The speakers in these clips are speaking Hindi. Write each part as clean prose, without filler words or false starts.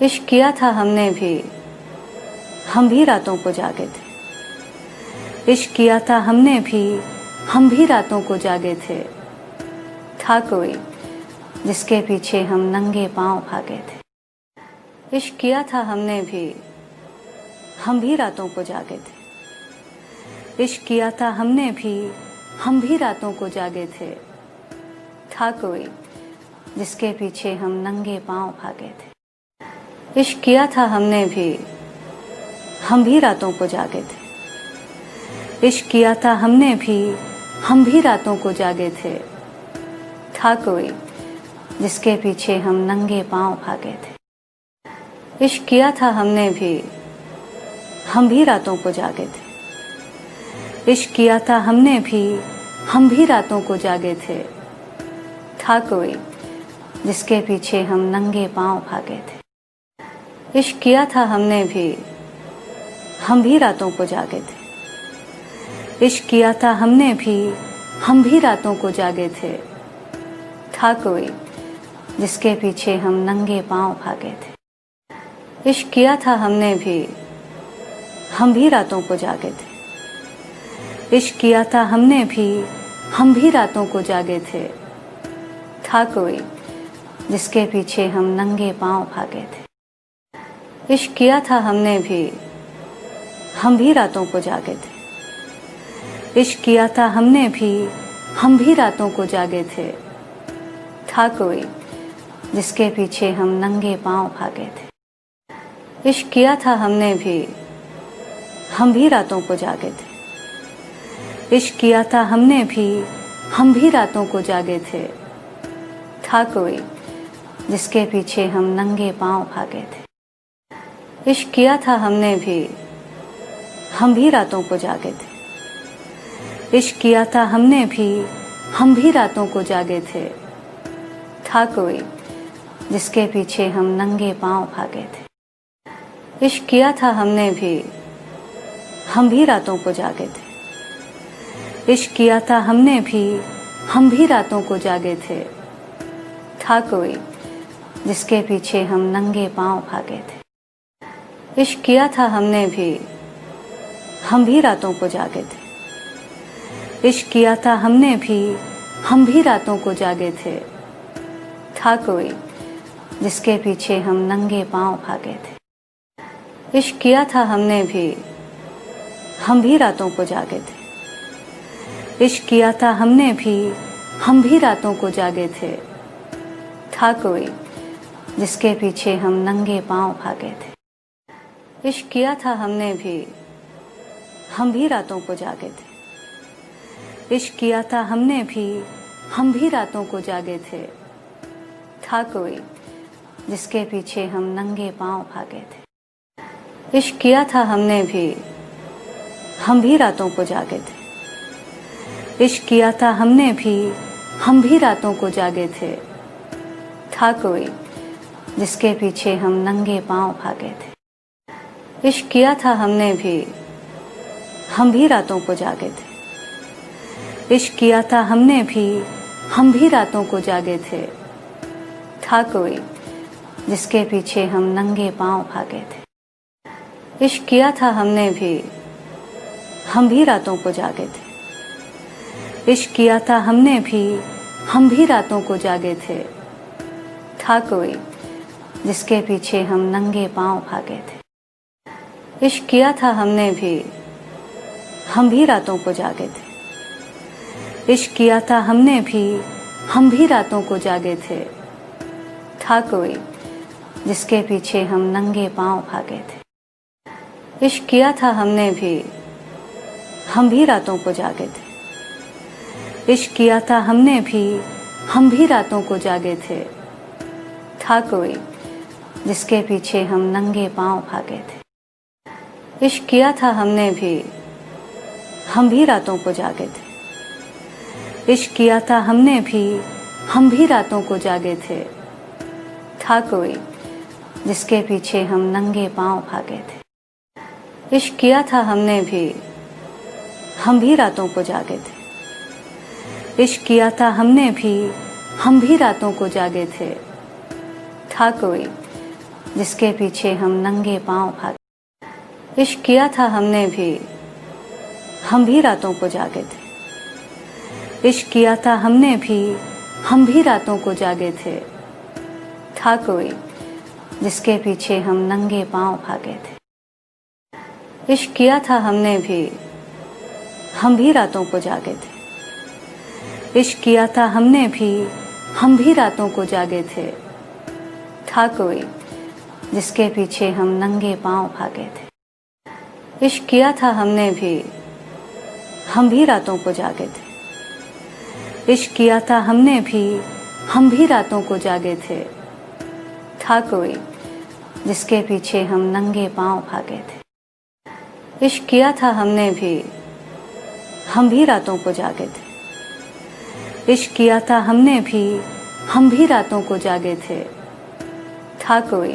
इश्क किया था हमने भी, हम भी रातों को जागे थे। इश्क किया था हमने भी, हम भी रातों को जागे थे। था कोई जिसके पीछे हम नंगे पांव भागे थे। इश्क किया था हमने भी, हम भी रातों को जागे थे। इश्क किया था हमने भी, हम भी रातों को जागे थे। था कोई जिसके पीछे हम नंगे पांव भागे थे। इश्क किया था हमने भी, हम भी रातों को जागे थे। इश्क किया था हमने भी, हम भी रातों को जागे थे। था कोई जिसके पीछे हम नंगे पांव भागे थे। इश्क किया था हमने भी, हम भी रातों को जागे थे। इश्क किया था हमने भी, हम भी रातों को जागे थे। था कोई जिसके पीछे हम नंगे पांव भागे थे। इश्क किया था हमने भी, हम भी रातों को जागे थे। इश्क किया था हमने भी, हम भी रातों को जागे थे। था कोई जिसके पीछे हम नंगे पांव भागे थे। इश्क किया था हमने भी, हम भी रातों को जागे थे। इश्क किया था हमने भी, हम भी रातों को जागे थे। था कोई जिसके पीछे हम नंगे पांव भागे थे। इश्क किया था हमने भी, हम भी रातों को जागे थे। इश्क किया था हमने भी, हम भी रातों को जागे थे। था कोई जिसके पीछे हम नंगे पांव भागे थे। इश्क किया था हमने भी, हम भी रातों को जागे थे। इश्क किया था हमने भी, हम भी रातों को जागे थे। था कोई जिसके पीछे हम नंगे पांव भागे थे। इश्क किया था हमने भी, हम भी रातों को जागे थे। इश्क किया था हमने भी, हम भी रातों को जागे थे। था कोई जिसके पीछे हम नंगे पांव भागे थे। इश्क किया था हमने भी, हम भी रातों को जागे थे। इश्क किया था हमने भी, हम भी रातों को जागे थे। था कोई जिसके पीछे हम नंगे पांव भागे थे। इश्क किया था हमने भी, हम भी रातों को जागे थे। इश्क किया था हमने भी, हम भी रातों को जागे थे। था कोई जिसके पीछे हम नंगे पांव भागे थे। इश्क किया था हमने भी, हम भी रातों को जागे थे। इश्क किया था हमने भी, हम भी रातों को जागे थे। था कोई जिसके पीछे हम नंगे पांव भागे थे। इश्क किया था हमने भी, हम भी रातों को जागे थे। इश्क किया था हमने भी, हम भी रातों को जागे थे। था कोई जिसके पीछे हम नंगे पांव भागे थे। इश्क किया था हमने भी, हम भी रातों को जागे थे। इश्क किया था हमने भी, हम भी रातों को जागे थे। था कोई जिसके पीछे हम नंगे पांव भागे थे। इश्क किया था हमने भी, हम भी रातों को जागे थे। इश्क किया था हमने भी, हम भी रातों को जागे थे। था कोई जिसके पीछे हम नंगे पांव भागे थे। इश्क किया था हमने भी, हम भी रातों को जागे थे। इश्क किया था हमने भी, हम भी रातों को जागे थे। था कोई जिसके पीछे हम नंगे पांव भागे थे। इश्क किया था हमने भी, हम भी रातों को जागे थे। इश्क किया था हमने भी, हम भी रातों को जागे थे। था कोई जिसके पीछे हम नंगे पांव भागे थे। इश्क किया था हमने भी, हम भी रातों को जागे थे। इश्क किया था हमने भी, हम भी रातों को जागे थे। था कोई जिसके पीछे हम नंगे पांव भागे थे। इश्क किया था हमने भी, हम भी रातों को जागे थे। इश्क किया था हमने भी, हम भी रातों को जागे थे। था कोई जिसके पीछे हम नंगे पांव भागे थे। इश्क किया था हमने भी, हम भी रातों को जागे थे। इश्क किया था हमने भी, हम भी रातों को जागे थे। था कोई जिसके पीछे हम नंगे पांव भागे। इश्क किया था हमने भी, हम भी रातों को जागे थे। इश्क किया था हमने भी, हम भी रातों को जागे थे। था कोई जिसके पीछे हम नंगे पांव भागे थे। इश्क किया था हमने भी, हम भी रातों को जागे थे। इश्क किया था हमने भी, हम भी रातों को जागे थे। था कोई जिसके पीछे हम नंगे पांव भागे थे। इश्क किया था हमने भी, हम भी रातों को जागे थे। इश्क किया था हमने भी, हम भी रातों को जागे थे। था कोई जिसके पीछे हम नंगे पांव भागे थे। इश्क किया था हमने भी, हम भी रातों को जागे थे। इश्क किया था हमने भी, हम भी रातों को जागे थे। था कोई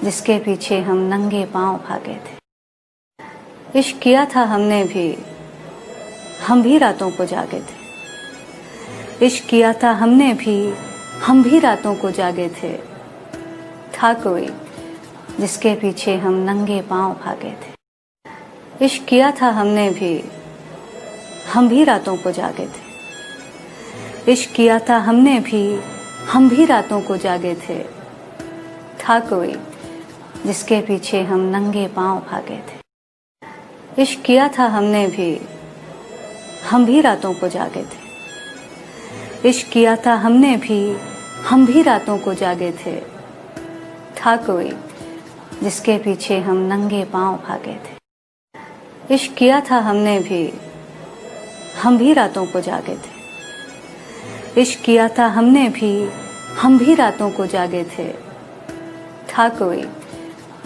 जिसके पीछे हम नंगे पांव भागे थे। इश्क किया था हमने भी, हम भी रातों को जागे थे। इश्क किया था हमने भी, हम भी रातों को जागे थे। था कोई जिसके पीछे हम नंगे पांव भागे थे। इश्क किया था हमने भी, हम भी रातों को जागे थे। इश्क किया था हमने भी, हम भी रातों को जागे थे। था कोई जिसके पीछे हम नंगे पांव भागे थे। इश्क किया था हमने भी, हम भी रातों को जागे थे। इश्क किया था हमने भी, हम भी रातों को जागे थे। था कोई जिसके पीछे हम नंगे पांव भागे थे। इश्क किया था हमने भी, हम भी रातों को जागे थे। इश्क किया था हमने भी, हम भी रातों को जागे थे। था कोई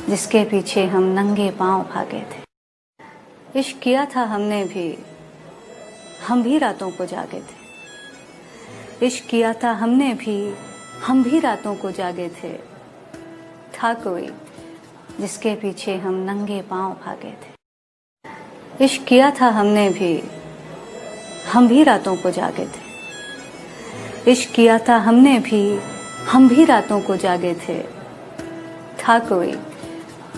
जिसके पीछे हम नंगे पांव भागे थे। इश्क किया था हमने भी, हम भी रातों को जागे थे। इश्क किया था हमने भी, हम भी रातों को जागे थे। था कोई जिसके पीछे हम नंगे पांव भागे थे। इश्क किया था हमने भी, हम भी रातों को जागे थे। इश्क किया था हमने भी, हम भी रातों को जागे थे। था कोई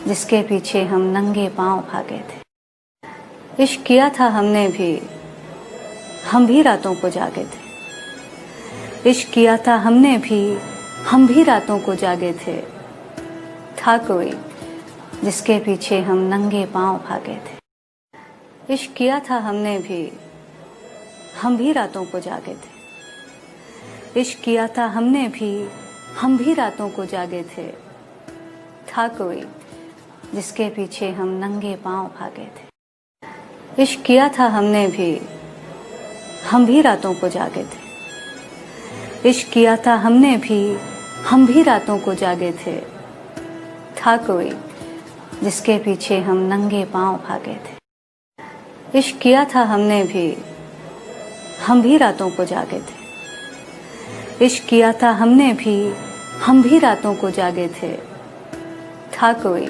जिसके पीछे हम नंगे पांव भागे थे। इश्क किया था हमने भी, हम भी रातों को जागे थे। इश्क किया था हमने भी, हम भी रातों को जागे थे। था कोई जिसके पीछे हम नंगे पांव भागे थे। इश्क किया था हमने भी, हम भी रातों को जागे थे। इश्क किया था हमने भी, हम भी रातों को जागे थे। था कोई जिसके पीछे हम नंगे पांव भागे थे। इश्क किया था हमने भी, हम भी रातों को जागे थे। इश्क किया था हमने भी, हम भी रातों को जागे थे। था कोई जिसके पीछे हम नंगे पांव भागे थे। इश्क किया था हमने भी, हम भी रातों को जागे थे। इश्क किया था हमने भी, हम भी रातों को जागे थे। था कोई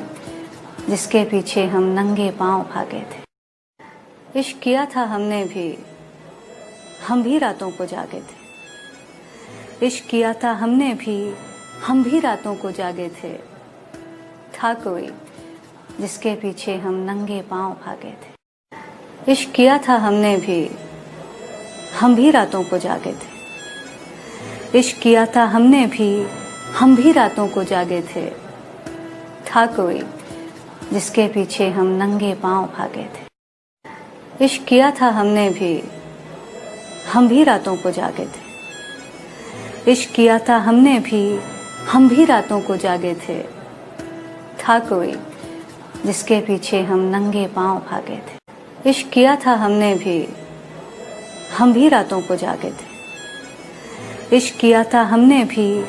जिसके पीछे हम नंगे पांव भागे थे। इश्क किया था हमने भी, हम भी रातों को जागे थे। इश्क किया था हमने भी, हम भी रातों को जागे थे। था कोई जिसके पीछे हम नंगे पांव भागे थे। इश्क किया था हमने भी, हम भी रातों को जागे थे। इश्क किया था हमने भी, हम भी रातों को जागे थे। था कोई जिसके पीछे हम नंगे पांव भागे थे। इश्क किया था हमने भी, हम भी रातों को जागे थे। इश्क किया था हमने भी, हम भी रातों को जागे थे। था कोई जिसके पीछे हम नंगे पांव भागे थे। इश्क किया था हमने भी, हम भी रातों को जागे थे। इश्क किया था हमने भी,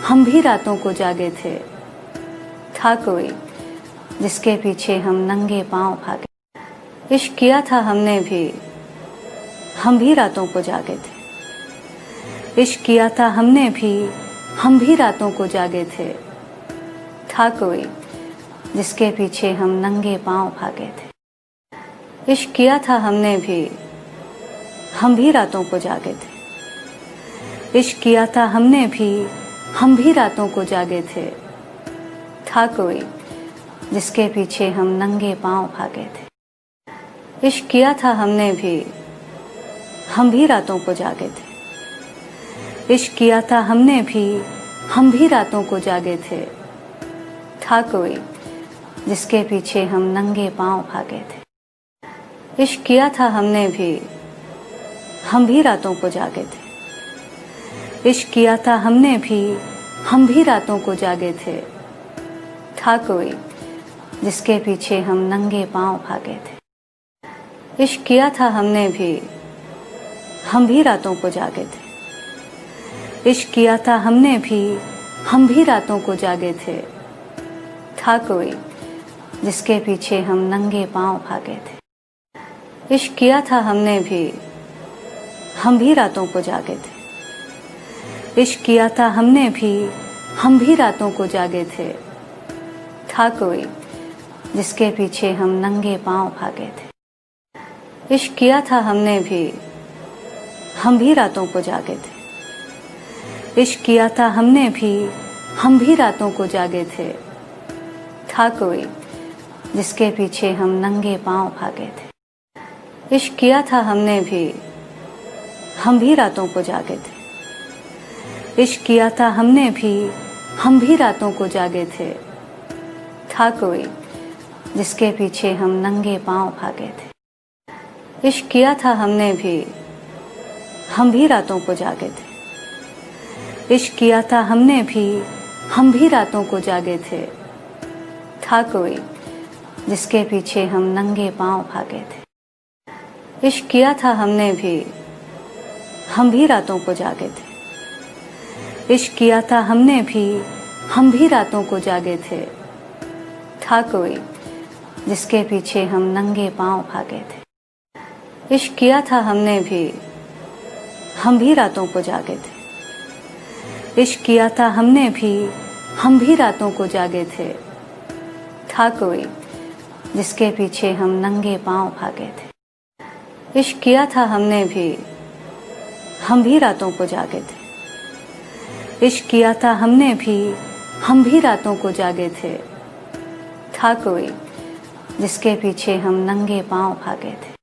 हम भी रातों को जागे थे। था कोई जिसके पीछे हम नंगे पांव भागे। इश्क किया था हमने भी, हम भी रातों को जागे थे। इश्क किया था हमने भी, हम भी रातों को जागे थे। था कोई जिसके पीछे हम नंगे पांव भागे थे। इश्क किया था हमने भी, हम भी रातों को जागे थे। इश्क किया था हमने भी, हम भी रातों को जागे थे। था कोई जिसके पीछे हम नंगे पांव भागे थे। इश्क किया था हमने भी, हम भी रातों को जागे थे। इश्क किया था हमने भी, हम भी रातों को जागे थे। था कोई जिसके पीछे हम नंगे पांव भागे थे। इश्क किया था हमने भी, हम भी रातों को जागे थे। इश्क किया था हमने भी, हम भी रातों को जागे थे। था कोई जिसके पीछे हम नंगे पांव भागे थे। इश्क किया था हमने भी, हम भी रातों को जागे थे। इश्क किया था हमने भी, हम भी रातों को जागे थे। था कोई जिसके पीछे हम नंगे पांव भागे थे। इश्क किया था हमने भी, हम भी रातों को जागे थे। इश्क किया था हमने भी, हम भी रातों को जागे थे। था कोई जिसके पीछे हम नंगे पांव भागे थे। इश्क किया था हमने भी, हम भी रातों को जागे थे। इश्क किया था हमने भी, हम भी रातों को जागे थे। था कोई जिसके पीछे हम नंगे पांव भागे थे। इश्क किया था हमने भी, हम भी रातों को जागे थे। इश्क किया था हमने भी, हम भी रातों को जागे थे। था कोई जिसके पीछे हम नंगे पांव भागे थे। इश्क किया था हमने भी, हम भी रातों को जागे थे। इश्क किया था हमने भी, हम भी रातों को जागे थे। था कोई जिसके पीछे हम नंगे पांव भागे थे। इश्क किया था हमने भी, हम भी रातों को जागे थे। इश्क किया था हमने भी, हम भी रातों को जागे थे। था कोई जिसके पीछे हम नंगे पांव भागे थे। इश्क किया था हमने भी, हम भी रातों को जागे थे। इश्क किया था हमने भी, हम भी रातों को जागे थे। था कोई जिसके पीछे हम नंगे पांव भागे थे। इश्क किया था हमने भी, हम भी रातों को जागे थे। इश्क किया था हमने भी, हम भी रातों को जागे थे। था कोई जिसके पीछे हम नंगे पांव भागे थे।